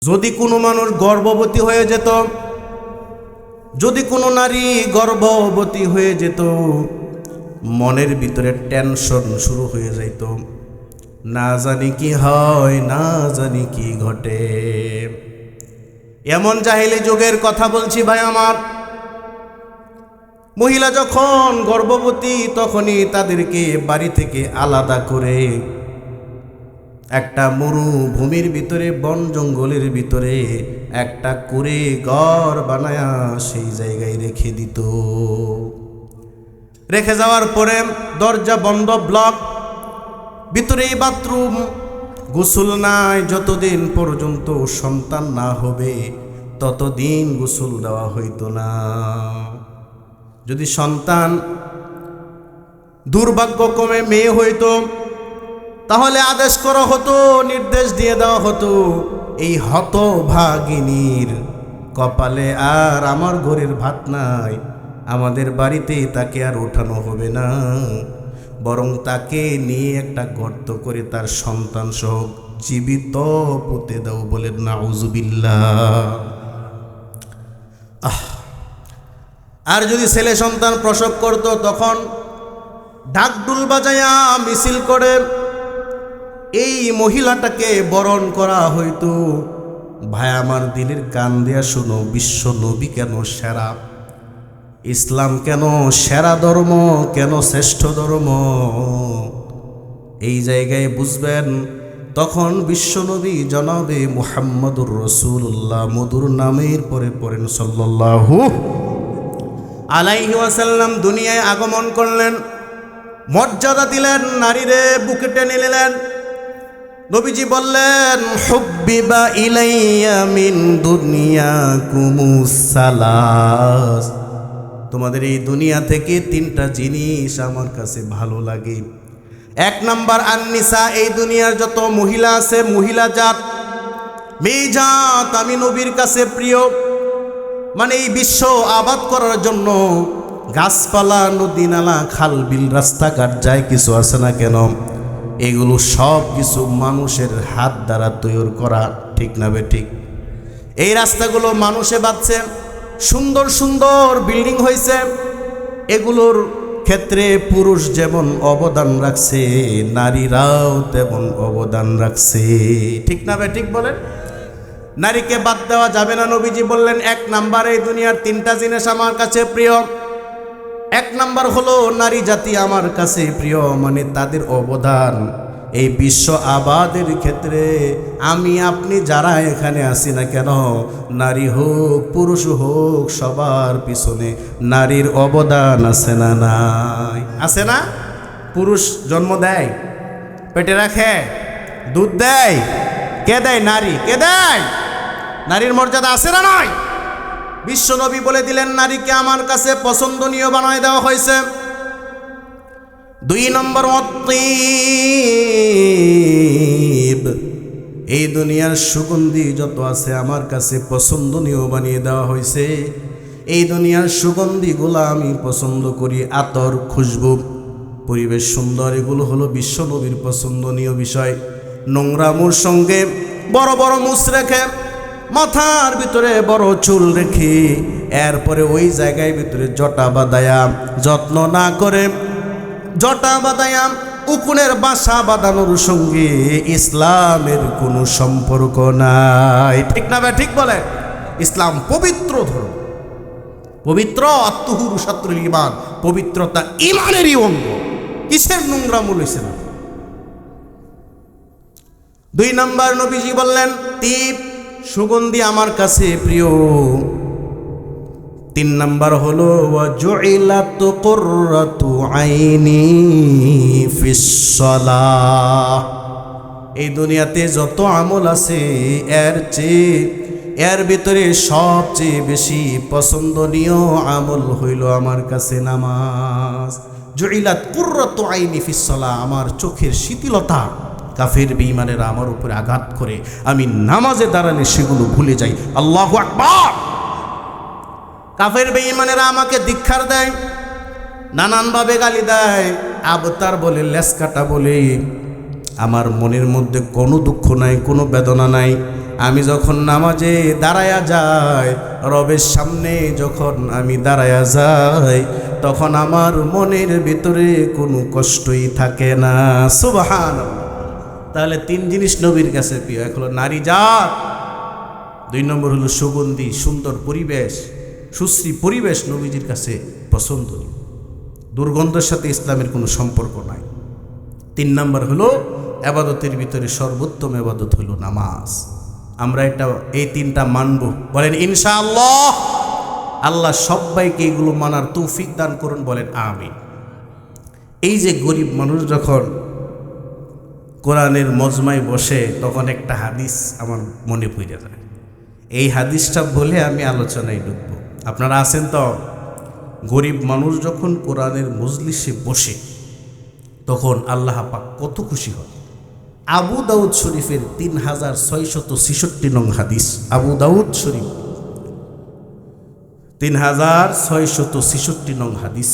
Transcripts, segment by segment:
যদি কোনো মানুষ গর্ভবতী হয়ে যেত, যদি কোনো নারী গর্ভবতী হয়ে যেত, মনের ভিতরে টেনশন শুরু হয়ে যাইত, না জানি কি হয়, না জানি কি ঘটে। এমন জাহেলি যুগের কথা বলছি ভাই আমার। মহিলা যখন গর্ভবতী তখনই তাদেরকে বাড়ি থেকে আলাদা করে একটা মরুভূমির ভিতরে, বন জঙ্গলের ভিতরে একটা করে ঘর বানায়া সেই জায়গায় রেখে দিত। রেখে যাওয়ার পরে দরজা বন্ধ, ব্লক, ভিতরেই বাথরুম, গোসল নাই। যতদিন পর্যন্ত সন্তান না হবে ততদিন গোসল দেওয়া হইতো না। যদি সন্তান দুর্ভাগ্যক্রমে মেয়ে হইতো তাহলে আদেশ করা হতো, নির্দেশ দিয়ে দেওয়া হতো, এই হতভাগিনীর কপালে আর আমার ঘরের ভাত নাই, আমাদের বাড়িতে তাকে আর ওঠানো হবে না, বরং তাকে নিয়ে একটা গর্ত করে তার সন্তান সহ জীবিত পুঁতে দাও। বলেন নাউজুবিল্লাহ। আর যদি ছেলে সন্তান প্রসব করত তখন ঢাকঢোল বাজায়া মিছিল করে এই মহিলাটাকে বরণ করা হইতো। ভাই আমার দিলের কান দেয়া শোনো, বিশ্ব নবী কেন সেরা, ইসলাম কেন সেরা ধর্ম, কেন শ্রেষ্ঠ ধর্ম, এই জায়গায় বুঝবেন তখন বিশ্বনবী জনাবে মুহাম্মদুর রাসূলুল্লাহ মধুর নামের পরে পড়েন সাল্লাল্লাহু আলাইহি ওয়াসাল্লাম দুনিয়ায় আগমন করলেন, মর্যাদা দিলেন, নারীরে বুকে টেনে নিলেন। নবীজি বললেন, হুব্বিবা ইলাইয়া মিন দুনিয়াকুমুস সালাস, তোমাদের এই দুনিয়া থেকে তিনটা জিনিস আমার কাছে ভালো লাগে। এক নাম্বার আন-নিসা, এই দুনিয়ার যত মহিলা আছে, মহিলা জাত, মেয়ে জাত আমি নবীর কাছে প্রিয়। মানে এই বিশ্ব আবাদ করার জন্য গাছপালা, নদী নালা, খাল বিল, রাস্তাঘাট যাই কিছু আছে না কেন, এগুলো সব কিছু মানুষের হাত দ্বারা তৈরি করা, ঠিক না বে ঠিক? এই রাস্তাগুলো মানুষে বাঁধছে, সুন্দর সুন্দর বিল্ডিং হয়েছে, এগুলোর ক্ষেত্রে পুরুষ যেমন অবদান রাখছে, নারীরাও তেমন অবদান রাখছে, ঠিক না বে ঠিক? বলেন, নারীকে বাদ দেওয়া যাবে না। নবীজি বললেন, এক নাম্বার এই দুনিয়ার তিনটা জিনিস আমার কাছে প্রিয়। এক নাম্বার হলো নারী জাতি আমার কাছে প্রিয়, মানে তাদের অবদান এই বিশ্ব আবাদের ক্ষেত্রে আমি আপনি যারা এখানে আসি না কেন, নারী হোক পুরুষ হোক, সবার পিছনে নারীর অবদান আছে না নাই? আছে না? পুরুষ জন্ম দেয়, পেটে রাখে, দুধ দেয়, কে দেয়? নারী। কে দেয়? নারীর মর্যাদা আছে না নয়? বিশ্বনবী বলে দিলেন, নারীকে আমার কাছে পছন্দনীয় বানায় দেওয়া হয়েছে। দুই নম্বর, অত্তিব, এই দুনিয়ার সুগন্ধি যত আছে আমার কাছে পছন্দনীয় বানিয়ে দেওয়া হয়েছে। এই দুনিয়ার সুগন্ধিগুলা আমি পছন্দ করি, আতর, খুশবু, পরিবেশ সুন্দর, এগুলো হলো বিশ্বনবীর পছন্দনীয় বিষয়। নোংরামুর সঙ্গে বড় বড় মুছ রেখে, মাথার ভিতরে বড় চুল রেখে, এরপরে ওই জায়গায় ভিতরে জটা বাঁধায়া, যত্ন না করে জটা বাঁধায়া উকুনের বাসা বাঁধানোর সঙ্গে ইসলামের কোনো সম্পর্ক নাই, ঠিক না ভাই? ঠিক বলে। ইসলাম পবিত্র ধর্ম, পবিত্র, আত্মহুরু শাত্রুল ঈমান, পবিত্রতা ঈমানেরই অঙ্গ। কিসের নোংরামূল হইছে না? দুই নাম্বার নবীজি বললেন, তিব, সুগন্ধি আমার কাছে প্রিয়। তিন নাম্বার হলো ওয়াজুইলাত কুররাতু আইনি ফিস সালাহ, এই দুনিয়াতে যত আমল আছে এর ভিতরে সবচেয়ে বেশি পছন্দনীয় আমল হইল আমার কাছে নামাজ। জুইলাত কুররাতু আইনি ফিস সালাহ, আমার চোখের শীতলতা কাফের বেঈমানেরা আমার উপরে আঘাত করে, আমি নামাজে দাঁড়ালে সেগুলো ভুলে যাই। আল্লাহু আকবার। কাফের বেঈমানেরা আমাকে ধিক্কার দেয়, নানানভাবে গালি দেয়, আবতার বলে, লেসকাটা বলে, আমার মনের মধ্যে কোনো দুঃখ নাই, কোনো বেদনা নাই, আমি যখন নামাজে দাঁড়ায়া যাই, রবের সামনে যখন আমি দাঁড়ায়া যাই, তখন আমার মনের ভিতরে কোনো কষ্টই থাকে না। সুবহানাল্লাহ। তাহলে তিন জিনিস নবীর কাছে প্রিয়। এক হলো নারী জাত, দুই নম্বর হলো সুগন্ধি সুন্দর পরিবেশ, সুশ্রী পরিবেশ নবীজির কাছে পছন্দনীয়, দুর্গন্ধের সাথে ইসলামের কোনো সম্পর্ক নাই। তিন নম্বর হলো এবাদতের ভিতরে সর্বোত্তম এবাদত হলো নামাজ। আমরা এই তিনটা মানব, বলেন ইনশাআল্লাহ। আল্লাহ সবাইকে এগুলো মানার তৌফিক দান করুন, বলেন আমিন। এই যে গরিব মানুষ যখন কোরআনের মজমায় বসে, তখন একটা হাদিস আমার মনে পড়ে যায়। এই হাদিসটা বলে আমি আলোচনায় ঢুকবো। আপনারা আছেন তো? গরিব মানুষ যখন কোরআনের মজলিসে বসে, তখন আল্লাহ পাক কত খুশি হয়। আবু দাউদ শরীফের 3666 নং হাদিস। আবু দাউদ শরীফ 3666 নং হাদিস।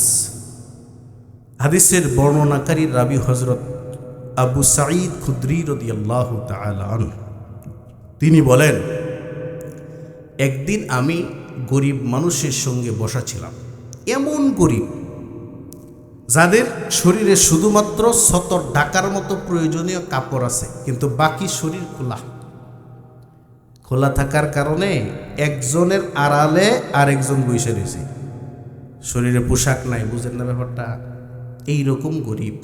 হাদিসের বর্ণনাকারী রাবি হযরত আবু সাঈদ খুদরি রাদিয়াল্লাহু তাআলা আনহু। তিনি বলেন, একদিন আমি গরিব মানুষের সঙ্গে বসা ছিলাম। এমন গরিব যাদের শরীরে শুধুমাত্র সতর ঢাকার মতো প্রয়োজনীয় কাপড় আছে, কিন্তু বাকি শরীর খোলা। খোলা থাকার কারণে একজনের আড়ালে আরেকজন বসে রয়েছে, শরীরে পোশাক নাই। বুঝেন না ব্যাপারটা? এইরকম গরিব।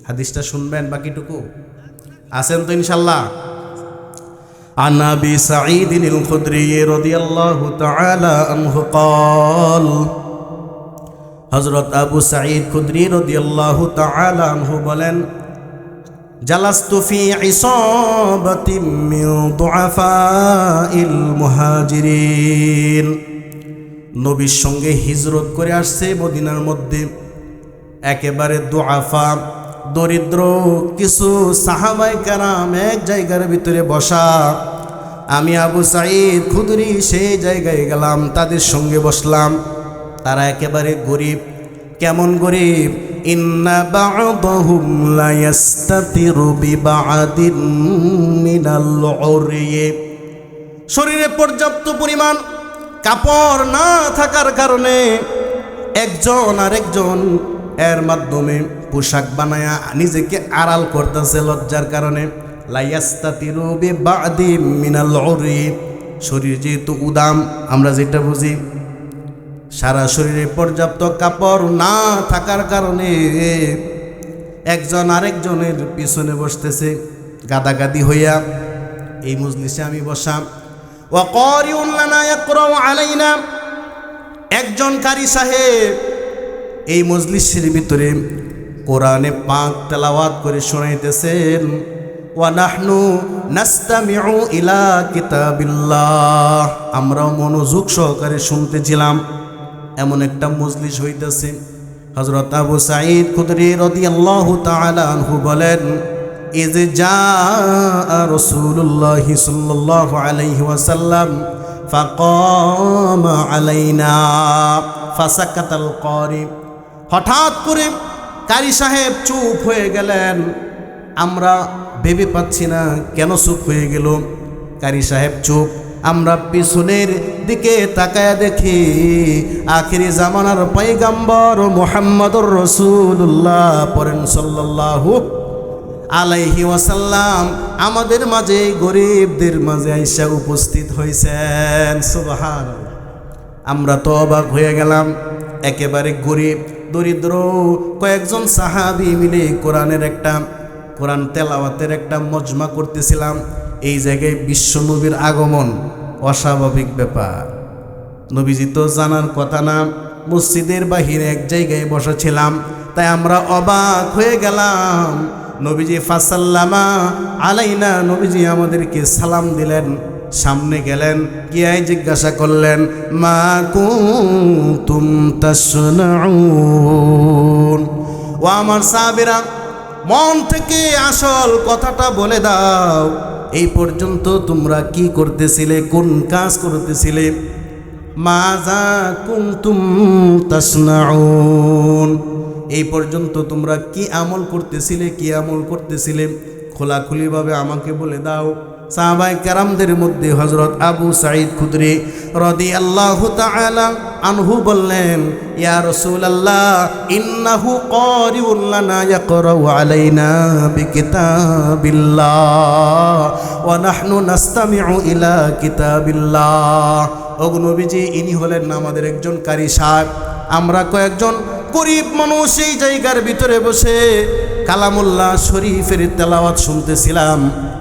হাদিসটা শুনবেন, বাকিটুকু আছেন তো ইনশাল্লাহ। عن أبي سعيد الخدري رضي الله تعالى عنه قال হযরত আবু সাঈদ খুদরি রাদিয়াল্লাহু তাআলা আনহু বলেন, জালাস্তু ফি ইসাবাতিন মিন দুআফাইল মুহাজিরিন। নবীর সঙ্গে হিজরত করে আসছে মদিনার মধ্যে একেবারে দুআফা, দরিদ্র কিছু সাহাবায়ে কেরাম এক জায়গার ভিতরে বসা। আমি আবু সাঈদ খুদরি সেই জায়গায় গেলাম, তাদের সঙ্গে বসলাম। তারা একেবারে গরিব। কেমন গরিব? ইন্না বা'দাহুম লা ইস্তাতিরু বিবা'দিন মিনাল উরয়ে। শরীরে পর্যাপ্ত পরিমাণ কাপড় না থাকার কারণে একজন আরেকজন এর মাধ্যমে পোশাক বানায়া নিজেকে আড়াল করতেছে লজ্জার কারণে। লা ইস্তাতিরু বিবা'দিন মিনাল উরয়ে। শরীর যেহেতু উদাম, আমরা যেটা বুঝি, সারা শরীরে পর্যাপ্ত কাপড় না থাকার কারণে একজন আরেকজনের পিছনে বসতেছে গাদাগাদি হইয়া। এই মজলিসে আমি বসাম। ওয়া কারিউন লানা ইয়াকরাউ আলাইনা। একজন কারি সাহেব এই মজলিসের ভিতরে কোরআনে পাক তেলাওয়াত করে শোনাইতেছেন। ওয়া নাহনু নাস্তামিউ ইলা কিতাবিল্লাহ। আমরাও মনোযোগ সহকারে শুনতেছিলাম। এমন একটা মজলিস হইতেছে। হযরত আবু সাঈদ খুদরি রাদিয়াল্লাহু তাআলা আনহু বলেন, ইযে জাআ রাসূলুল্লাহ সাল্লাল্লাহু আলাইহি ওয়াসাল্লাম ফাকামা আলাইনা ফাসাকাতাল কারি। হঠাৎ করে কারি সাহেব চুপ হয়ে গেলেন। আমরা ভেবে পাচ্ছি না কেন চুপ হয়ে গেল। কারি সাহেব চুপ। আমরা পিছনের দিকে তাকায়া দেখি আখিরি জামানার পয়গম্বর মুহাম্মদুর রাসূলুল্লাহ পড়েন সাল্লাল্লাহু আলাইহি ওয়াসাল্লাম আমাদের মাঝে, গরিবদের মাঝে আইসা উপস্থিত হয়েছেন। সুবহানাল্লাহ। আমরা তো অবাক হয়ে গেলাম। একেবারে গরিব দরিদ্র কয়েকজন সাহাবী মিলে কোরআন তেলাওয়াতের একটা মজমা করতেছিলাম। এই জায়গায় বিশ্বনবীর আগমন অস্বাভাবিক ব্যাপার। নবীজি তো জানার কথা না। মসজিদের বাহিরে এক জায়গায় বসেছিলাম, তাই আমরা অবাক হয়ে গেলাম। নবীজি ফাসাল্লামা আলাইনা, নবীজি আমাদেরকে সালাম দিলেন। সামনে গেলেন, গিয়ে জিজ্ঞাসা করলেন, মা কুনতুম তাসনাউন। ও আমার সাহাবীরা, মন থেকে আসল কথাটা বলে দাও। এই পর্যন্ত তোমরা কি করতেছিলে, কোন কাজ করতেছিলে? মাজা কুনতুম তাসনাউন। এই পর্যন্ত তোমরা কি আমল করতেছিলে, কি আমল করতেছিলে? খোলাখুলিভাবে আমাকে বলে দাও। সাহাবায়ে কেরামদের মধ্যে হযরত আবু সাঈদ খুদরি রাদিয়াল্লাহু তাআলা আনহু বললেন, ইয়া রাসূলুল্লাহ, ইন্নাহু কারিউন লানা ইয়াকরাউ আলাইনা বিকিতাবিল্লাহ ওয়া নাহনু নাস্তামিউ ইলা কিতাবিল্লাহ। ওগো নবীজি, ইনি হলেন আমাদের একজন কারি সাহেব। আমরা কয়েকজন গরিব মানুষ এই জায়গার ভিতরে বসে কালামুল্লাহ শরীফের তেলাওয়াত শুনতেছিলাম।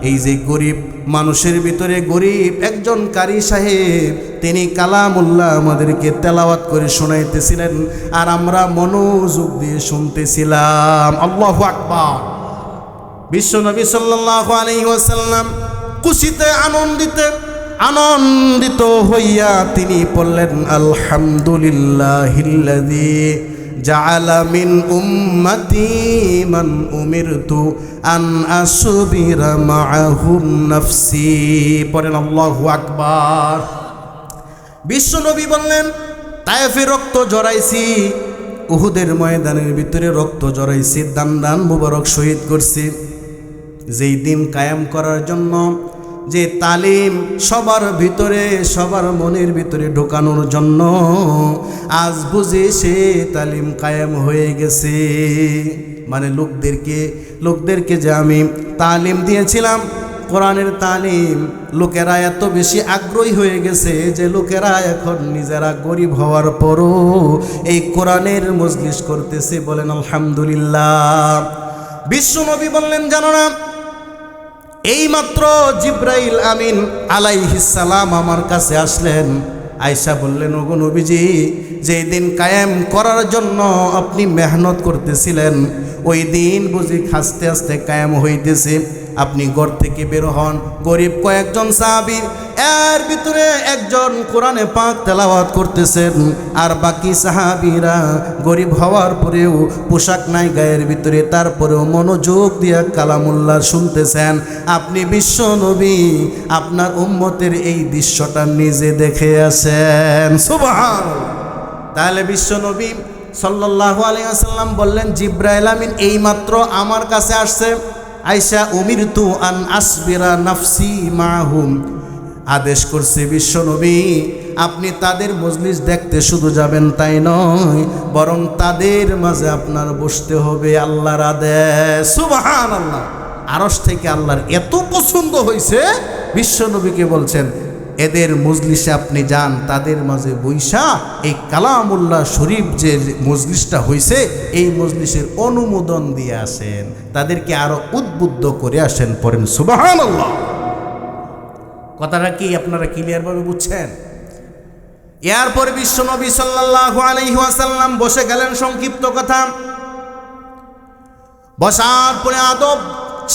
এই যে গরিব মানুষের ভিতরে গরিব একজন কারি সাহেব, তিনি কালামুল্লাহ আমাদেরকে তেলাওয়াত করে শোনাইতেছিলেন, আর আমরা মনোযোগ দিয়ে শুনতেছিলাম। আল্লাহু আকবার। বিশ্বনবী সাল্লাল্লাহু আলাইহি ওয়াসাল্লাম খুশিতে আনন্দিত হইয়া তিনি বললেন, আলহামদুলিল্লাহিল্লাযী জাআলা মিন উম্মতি মান উমিরতু আন আসবিরা মাআহুম নাফসি। পড়েন আল্লাহু আকবার। বিশ্বনবী বললেন, তায়েফে রক্ত জড়াইছি, উহুদের ময়দানের ভিতরে রক্ত জড়াইছি, দান মুবারক শহীদ করছি। যেই দিন কায়েম করার জন্য যে তালিম সবার ভিতরে, সবার মনের ভিতরে ঢোকানোর জন্য আজ বুঝি সে তালিম কায়েম হয়ে গেছে। মানে লোকদেরকে যে আমি তালিম দিয়েছিলাম, কোরআনের তালিম, লোকেরা এত বেশি আগ্রহী হয়ে গেছে যে লোকেরা এখন নিজেরা গরিব হওয়ার পরও এই কোরআনের মজলিস করতেছে। বলেন আলহামদুলিল্লাহ। বিশ্বনবী বললেন, জানো না, এইমাত্র জিব্রাইল আমিন আলাইহিস সালাম আমার কাছে আসলেন। আয়েশা বললেন, ওগো নবীজি, যেই দিন কায়েম করার জন্য আপনি মেহনত করতেছিলেন, ওই দিন বুঝি আস্তে আস্তে কায়েম হইতেছে। আপনি ঘর থেকে বের হন, গরিব কয়েকজন সাহাবী, এর ভিতরে একজন কোরআনে পাক তেলাওয়াত করতেছেন, আর বাকি সাহাবীরা গরিব হওয়ার পরেও পোশাক নাই গায়ের ভিতরে, তারপরেও মনোযোগ দিয়ে কালামুল্লাহ শুনতেছেন। আপনি বিশ্ব নবী আপনার উম্মতের এই দৃশ্যটা নিজে দেখে আসেন। সুবহানাল্লাহ। তাহলে বিশ্ব নবী সাল্লাল্লাহু আলাইহি ওয়াসাল্লাম বললেন, জিব্রাইল আমিন এইমাত্র আমার কাছে আসছে। আয়েশা, উমিরতু আন আসবিরা নাফসি মাহুম, আদেশ করছে বিশ্বনবী আপনি তাদের মজলিস দেখতে শুধু যাবেন তাই নয়, বরং তাদের মাঝে আপনার বসতে হবে। আল্লাহর আদেশ। সুবহানাল্লাহ। আরশ থেকে আল্লাহর এত পছন্দ হয়েছে, বিশ্বনবীকে বলছেন এদের মজলিসে আপনি যান, তাদের মাঝে বৈশা এই কালামুল্লাহ শরীফ যে মজলিসটা হয়েছে এই মজলিসের অনুমোদন দিয়ে আসেন, তাদেরকে আরো উদ্বুদ্ধ করে আসেন। পড়েন সুবহানাল্লাহ। কথাটা কি আপনারা ক্লিয়ারভাবে বুঝছেন? এরপর বিশ্বনবী সাল্লাল্লাহু আলাইহি ওয়াসাল্লাম বসে গেলেন। সংক্ষিপ্ত কথা, বসার পরে আদব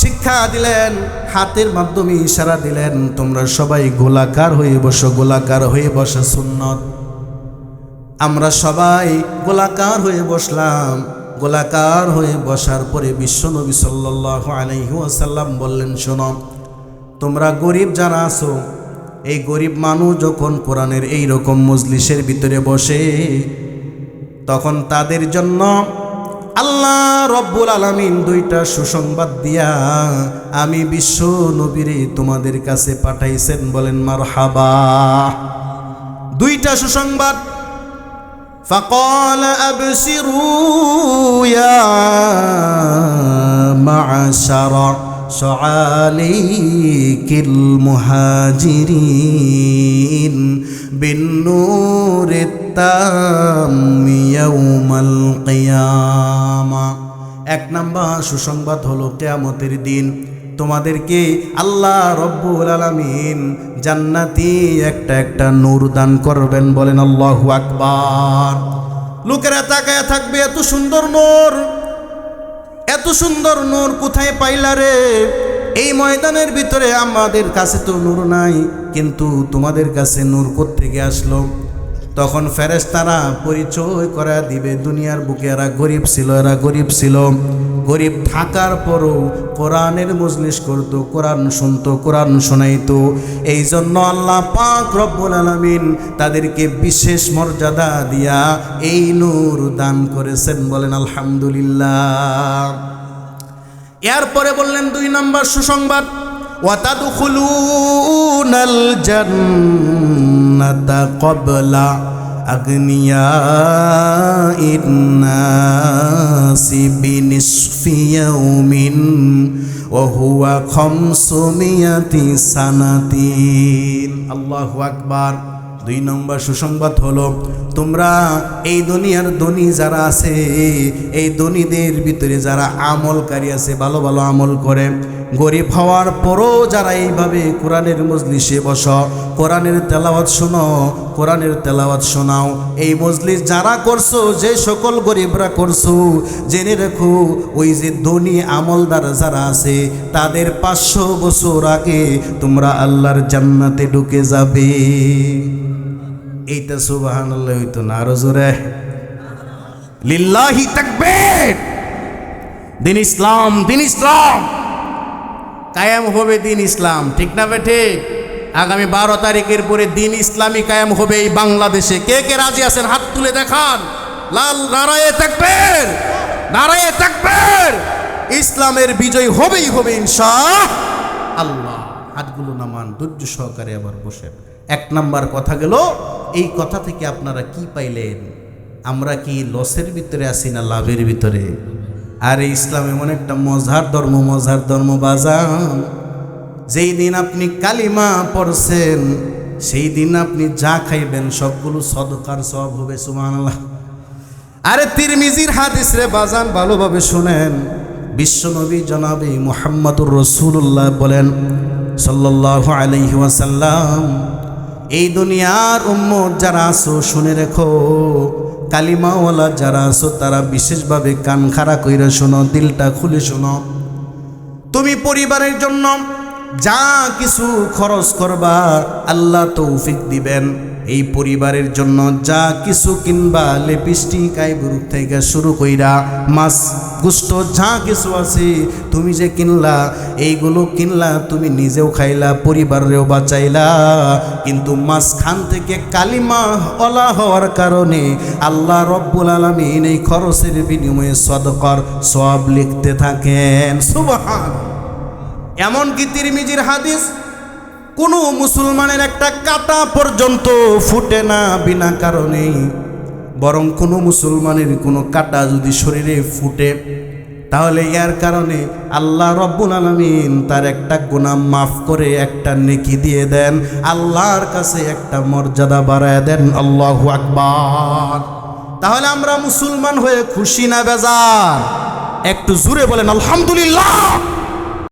শিক্ষা দিলেন, হাতের মাধ্যমে ইশারা দিলেন, তোমরা সবাই গোলাকার হয়ে বসো। গোলাকার হয়ে বসা সুন্নত। আমরা সবাই গোলাকার হয়ে বসলাম। গোলাকার হয়ে বসার পরে বিশ্বনবী সাল্লাল্লাহু আলাইহি ওয়াসাল্লাম বললেন, শোনো, তোমরা গরিব যারা আছো, এই গরিব মানুষ যখন কোরআনের এই রকম মজলিসের ভিতরে বসে, তখন তাদের জন্য আল্লাহ রব্বুল আলামিন দুইটা সুসংবাদ দিয়া আমি বিশ্ব নবীরে তোমাদের কাছে পাঠাইছেন। বলেন মারহাবা। দুইটা সুসংবাদ। ফাকাল আবশিরু ইয়া মা'শারা শাআলিকিল মুহাজিরিন বিন্নুরিত তাম্মি ইয়াউমাল কিয়ামা। এক নাম্বার সুসংবাদ হলো, কিয়ামতের দিন তোমাদেরকে আল্লাহ রব্বুল আলামিন জান্নাতি একটা নূর দান করবেন। বলেন আল্লাহু আকবার। লোকেরা তাকায় থাকবে, এত সুন্দর নূর, এত সুন্দর নূর কোথায় পাইলা রে? এই ময়দানের ভিতরে আমাদের কাছে তো নূর নাই, কিন্তু তোমাদের কাছে নূর কোত্থেকে আসলো? তখন ফেরেশতারা পরিচয় করা দিবে, দুনিয়ার বুকে এরা গরিব ছিল, এরা গরিব ছিল। গরিব থাকার পরও কোরআনের মজলিস করতো, কোরআন শুনতো, কোরআন শোনাইতো। এই জন্য আল্লাহ পাক রব্বুল আলামিন তাদেরকে বিশেষ মর্যাদা দিয়া এই নূর দান করেছেন। বলেন আলহামদুলিল্লাহ। এরপরে বললেন দুই নম্বর সুসংবাদ, ওয়াতাদখুলুনাল জান্নাতা ক্বাবলা আগনিয়াইন নাসি বিনিসফি ইয়াউমিন ওয়া হুয়া 500 সানাতিন। আল্লাহু আকবার। 2 নম্বর সুসংবাদ হলো, তোমরা এই দুনিয়ার ধনী যারা আছে, এই ধনীদের ভিতরে যারা আমলকারী আছে, ভালো ভালো আমল করে, গরিব হওয়ার পরও যারা এইভাবে কোরআনের মজলিসে বসো, কোরআনের তেলাওয়াত শোনো, কোরআনের তেলাওয়াত শোনাও, এই মজলিস যারা করছো, যে সকল গরিবরা করছো, জেনে রেখো ওই যে ধনী আমলদার যারা আছে তাদের 500 বছর আগে তোমরা আল্লাহর জান্নাতে ঢুকে যাবে। এইটা সুবহানাল্লাহ হইতো না? আরো জোরে লিল্লাহি তাকবীর। দিন ইসলাম, দিন ইসলাম কায়েম হবে, দিন ইসলাম, ঠিক না বেঠে? আগামী 12 তারিখের পরে দিন ইসলামী কায়েম হবে এই বাংলাদেশে। কে কে রাজি আছেন হাত তুলে দেখান। লাল নারায়ে তাকবীর, নারায়ে তাকবীর। ইসলামের বিজয় হবেই হবে ইনশাআল্লাহ। হাতগুলো নামান, ধৈর্য সহকারে আবার বসেন। 1 নাম্বার কথা গেল, এই কথা থেকে আপনারা কি পাইলেন? আমরা কি লসের ভিতরে আছি না লাভের ভিতরে? আর ইসলাম এমন একটা মজার ধর্ম, মজার ধর্ম বাজান। যেই দিন আপনি কালিমা পড়ছেন সেই দিন আপনি যা খাইবেন সবগুলো সদকার সওয়াব হবে। সুবহানাল্লাহ। আরে তিরমিজির হাদিস রে বাজান, ভালোভাবে শুনেন। বিশ্বনবী জনাবে মুহাম্মদুর রাসূলুল্লাহ বলেন সাল্লাল্লাহু আলাইহি ওয়াসাল্লাম, এই দুনিয়ার উম্মত যারা আছো শুনে রেখো, কালিমাওয়ালা যারা আছো তারা বিশেষভাবে কান খাড়া কইরা শোনো, দিলটা খুলে শোনো। তুমি পরিবারের জন্য যা কিছু খরচ করবা আল্লাহ তৌফিক দিবেন। এই পরিবারের জন্য যা কিছু কিনবা, লিপস্টিক আইব্রু থেকে শুরু কইরা মাছ গুস্ত যা কিছু আছে তুমি যে কিনলা, এইগুলো কিনলা, তুমি নিজেও খাইলা, পরিবারেও বাঁচাইলা। কিন্তু মাঝখান থেকে কালিমা ওলা হওয়ার কারণে আল্লাহ রব্বুল আলামিন এই খরচের বিনিময়ে সদকার সওয়াব লিখতে থাকেন। সুবহানাল্লাহ। এমনকি তিরমিজির হাদিস, কোনো মুসলমানের একটা কাঁটা পর্যন্ত ফুটে না বিনা কারণে, বরং কোনো মুসলমানের কোনো কাঁটা যদি শরীরে ফুটে তাহলে এর কারণে আল্লাহ রব্বুল আলামিন তার একটা গুনাহ মাফ করে একটা নেকি দিয়ে দেন, আল্লাহর কাছে একটা মর্যাদা বাড়ায় দেন। আল্লাহু আকবার। তাহলে আমরা মুসলমান হয়ে খুশি না বেজার? একটু জোরে বলেন আলহামদুলিল্লাহ।